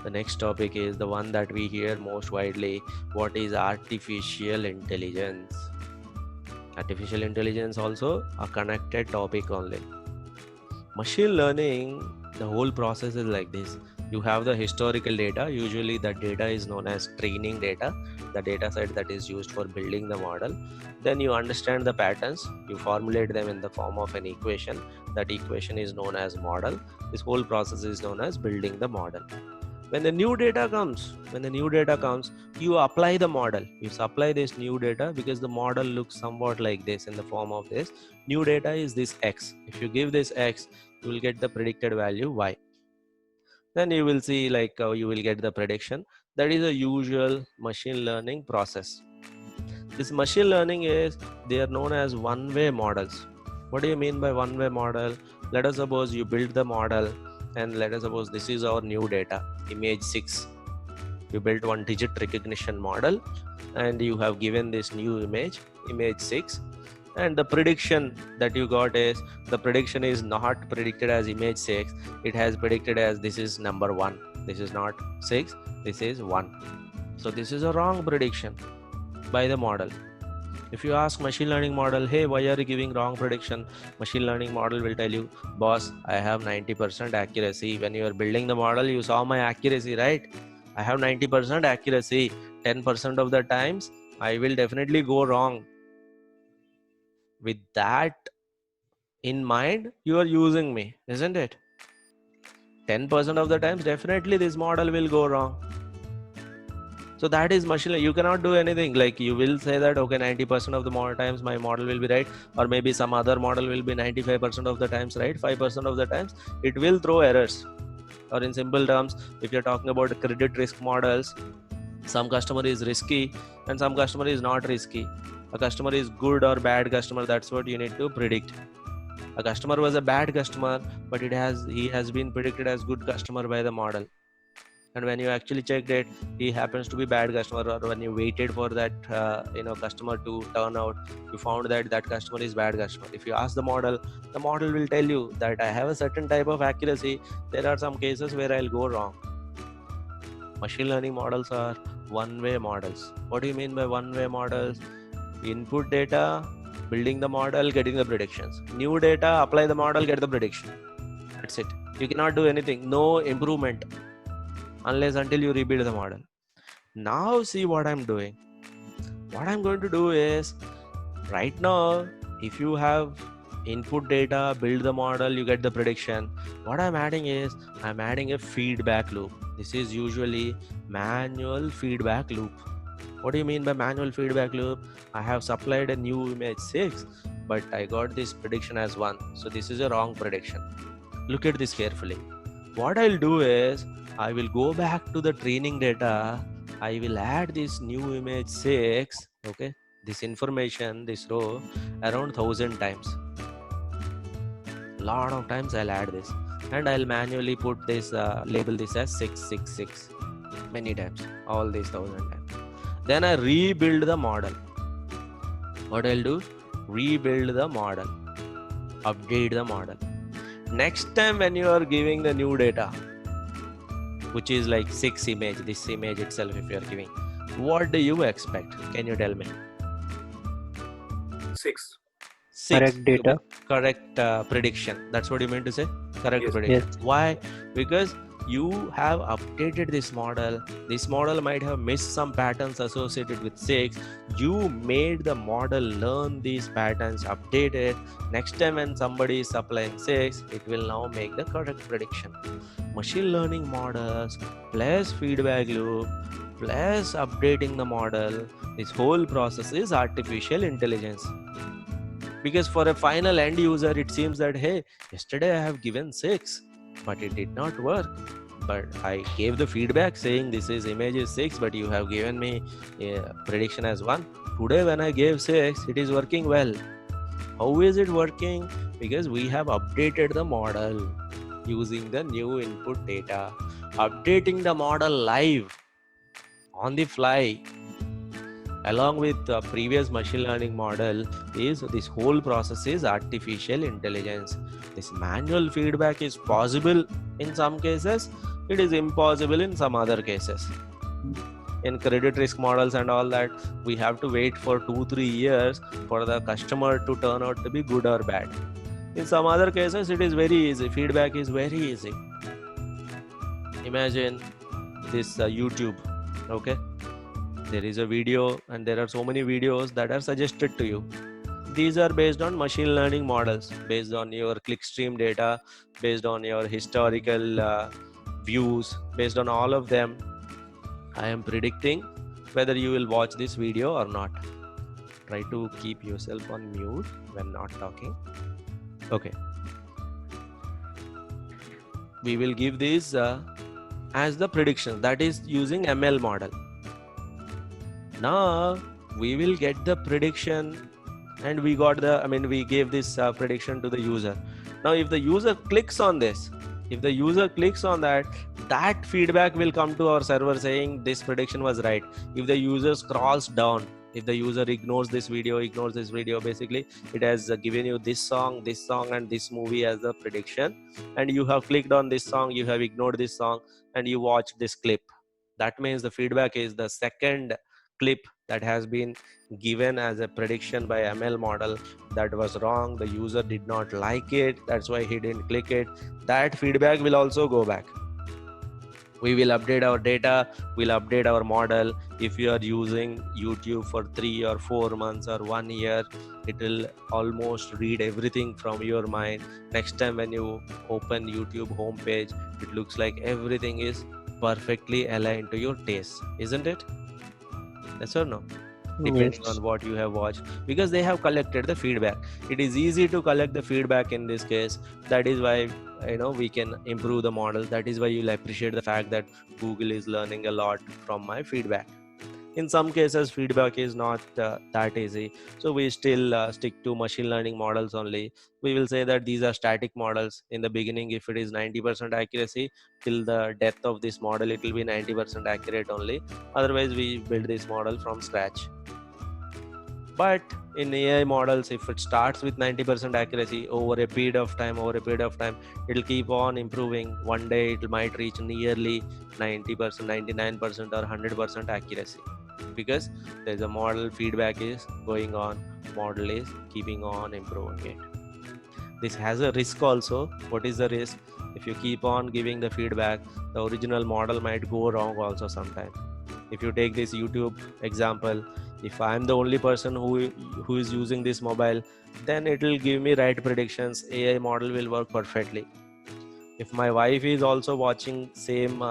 The next topic is the one that we hear most widely. What is artificial intelligence? Artificial intelligence also a connected topic only. Machine learning, the whole process is like this. You have the historical data. Usually that data is known as training data, the data set that is used for building the model. Then you understand the patterns, you formulate them in the form of an equation. That equation is known as model. This whole process is known as building the model. When the new data comes, you apply the model. You supply this new data because the model looks somewhat like this in the form of this. New data is this X. If you give this X, you will get the predicted value Y. Then you will see you will get the prediction. That is a usual machine learning process. This machine learning is, they are known as one-way models. What do you mean by one-way model? Let us suppose you build the model, and let us suppose this is our new data, image 6. You built one digit recognition model and you have given this new image 6, and the prediction that you got is, the prediction is not predicted as image 6, it has predicted as this is number 1. This is not 6, this is 1. So this is a wrong prediction by the model. If you ask machine learning model, hey, why are you giving wrong prediction? Machine learning model will tell you, boss, I have 90% accuracy. When you are building the model, you saw my accuracy, right? I have 90% accuracy. 10% of the times I will definitely go wrong. With that in mind, you are using me, isn't it? 10% of the times definitely this model will go wrong. So that is machine learning. You cannot do anything. Like, you will say that, okay, 90% of the more times my model will be right, or maybe some other model will be 95% of the times right, 5% of the times it will throw errors. Or in simple terms, if you're talking about credit risk models, some customer is risky and some customer is not risky. A customer is good or bad customer, that's what you need to predict. A customer was a bad customer, but he has been predicted as good customer by the model. And when you actually checked it, he happens to be bad customer, or when you waited for that customer to turn out, you found that that customer is bad customer. If you ask the model will tell you that I have a certain type of accuracy. There are some cases where I'll go wrong. Machine learning models are one-way models. What do you mean by one-way models? Input data, building the model, getting the predictions. New data, apply the model, get the prediction. That's it. You cannot do anything. No improvement unless until you rebuild the model. Now see what I'm doing. What I'm going to do is, right now, if you have input data, build the model, you get the prediction. What I'm adding is, I'm adding a feedback loop. This is usually manual feedback loop. What do you mean by manual feedback loop? I have supplied a new image 6, but I got this prediction as 1. So this is a wrong prediction. Look at this carefully. What I'll do is, I will go back to the training data. I will add this new image 6, okay, this information, this row, around 1000 times. Lot of times I'll add this, and I'll manually put this, label this as 666 many times, all these 1000 times. Then I rebuild the model. What I'll do? Rebuild the model, update the model. Next time when you are giving the new data, which is like 6 image, this image itself, if you are giving, what do you expect? Can you tell me? 6. Correct data. Correct prediction. That's what you meant to say? Correct Yes. prediction. Yes. Why? Because you have updated this model. This model might have missed some patterns associated with 6. You made the model learn these patterns, update it. Next time when somebody is supplying 6, it will now make the correct prediction. Machine learning models plus feedback loop plus updating the model, this whole process is artificial intelligence. Because for a final end user, it seems that, hey, yesterday I have given 6, but it did not work. But I gave the feedback saying this is image is 6, but you have given me a prediction as 1. Today when I gave 6, it is working well. How is it working? Because we have updated the model using the new input data. Updating the model live, on the fly, along with the previous machine learning model, is this whole process is artificial intelligence. This manual feedback is possible in some cases, It is impossible in some other cases. In credit risk models and all that, we have to wait for 2-3 years for the customer to turn out to be good or bad. In some other cases, it is very easy. Feedback is very easy. Imagine this YouTube, okay? There is a video and there are so many videos that are suggested to you. These are based on machine learning models, based on your clickstream data, based on your historical views, based on all of them. I am predicting whether you will watch this video or not. Try to keep yourself on mute when not talking. Okay. We will give this as the prediction, that is using ML model. Now we will get the prediction and we got the, we gave this prediction to the user. Now if the user clicks on this, if the user clicks on that, that feedback will come to our server saying this prediction was right. If the user scrolls down, if the user ignores this video, basically it has given you this song and this movie as the prediction, and you have clicked on this song, you have ignored this song, and you watched this clip. That means the feedback is the second clip that has been given as a prediction by ML model that was wrong. The user did not like it, that's why he didn't click it. That feedback will also go back. We will update our data, we'll update our model. If you are using YouTube for 3 or 4 months or 1 year, it will almost read everything from your mind. Next time when you open YouTube homepage, it looks like everything is perfectly aligned to your taste, isn't it? Yes or no? Depends on what you have watched, because they have collected the feedback. It is easy to collect the feedback in this case. That is why we can improve the model. That is why you'll appreciate the fact that Google is learning a lot from my feedback. In some cases, feedback is not that easy, so we still stick to machine learning models only. We will say that these are static models. In the beginning, if it is 90% accuracy, till the death of this model, it will be 90% accurate only. Otherwise, we build this model from scratch. But in AI models, if it starts with 90% accuracy, over a period of time, it will keep on improving. One day it might reach nearly 90%, 99% or 100% accuracy, because there's a model feedback is going on, model is keeping on improving it. This has a risk also. What is the risk? If you keep on giving the feedback, the original model might go wrong also sometime. If you take this YouTube example, if I'm the only person who is using this mobile, then it will give me right predictions. AI model will work perfectly. If my wife is also watching same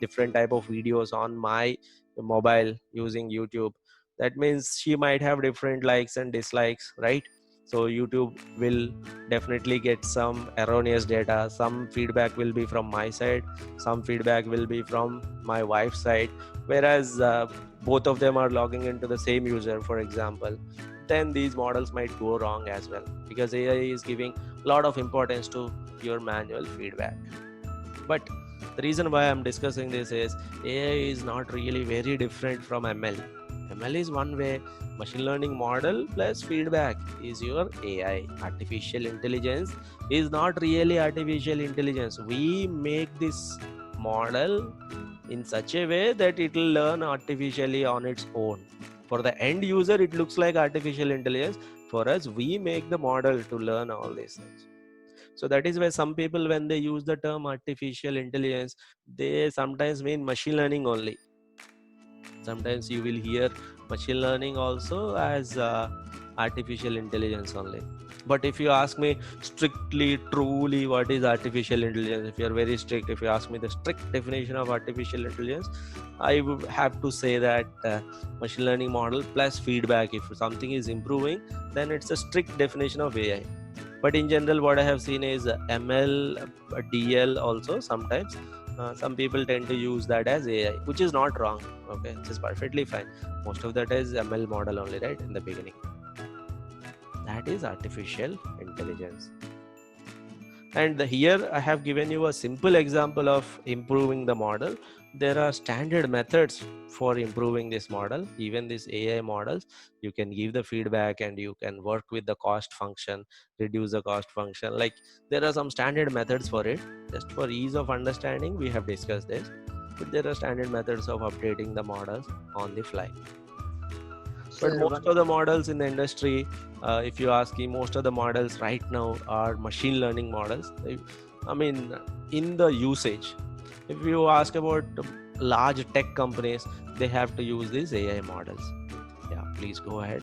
different type of videos on my mobile using YouTube, that means she might have different likes and dislikes, right? So YouTube will definitely get some erroneous data. Some feedback will be from my side, some feedback will be from my wife's side, whereas both of them are logging into the same user, for example. Then these models might go wrong as well, because AI is giving a lot of importance to your manual feedback. But the reason why I'm discussing this is AI is not really very different from ML. ML is one way. Machine learning model plus feedback is your AI. Artificial intelligence is not really artificial intelligence. We make this model in such a way that it will learn artificially on its own. For the end user, it looks like artificial intelligence. For us, we make the model to learn all these things. So that is why some people, when they use the term artificial intelligence, they sometimes mean machine learning only. Sometimes you will hear machine learning also as artificial intelligence only. But if you ask me strictly, truly, what is artificial intelligence, if you are very strict, if you ask me the strict definition of artificial intelligence, I would have to say that machine learning model plus feedback. If something is improving, then it's a strict definition of AI. But in general, what I have seen is ML, DL also sometimes. Some people tend to use that as AI, which is not wrong. Okay, which is perfectly fine. Most of that is ML model only, right? In the beginning. That is artificial intelligence. And here I have given you a simple example of improving the model. there are standard methods for improving this model. Even these AI models, you can give the feedback and you can work with the cost function, reduce the cost function. Like there are some standard methods for it. Just for ease of understanding, we have discussed this, but there are standard methods of updating the models on the fly. But Sir, most of the models in the industry, if you ask me, most of the models right now are machine learning models. I mean, in the usage, if you ask about large tech companies, they have to use these AI models. Yeah, please go ahead.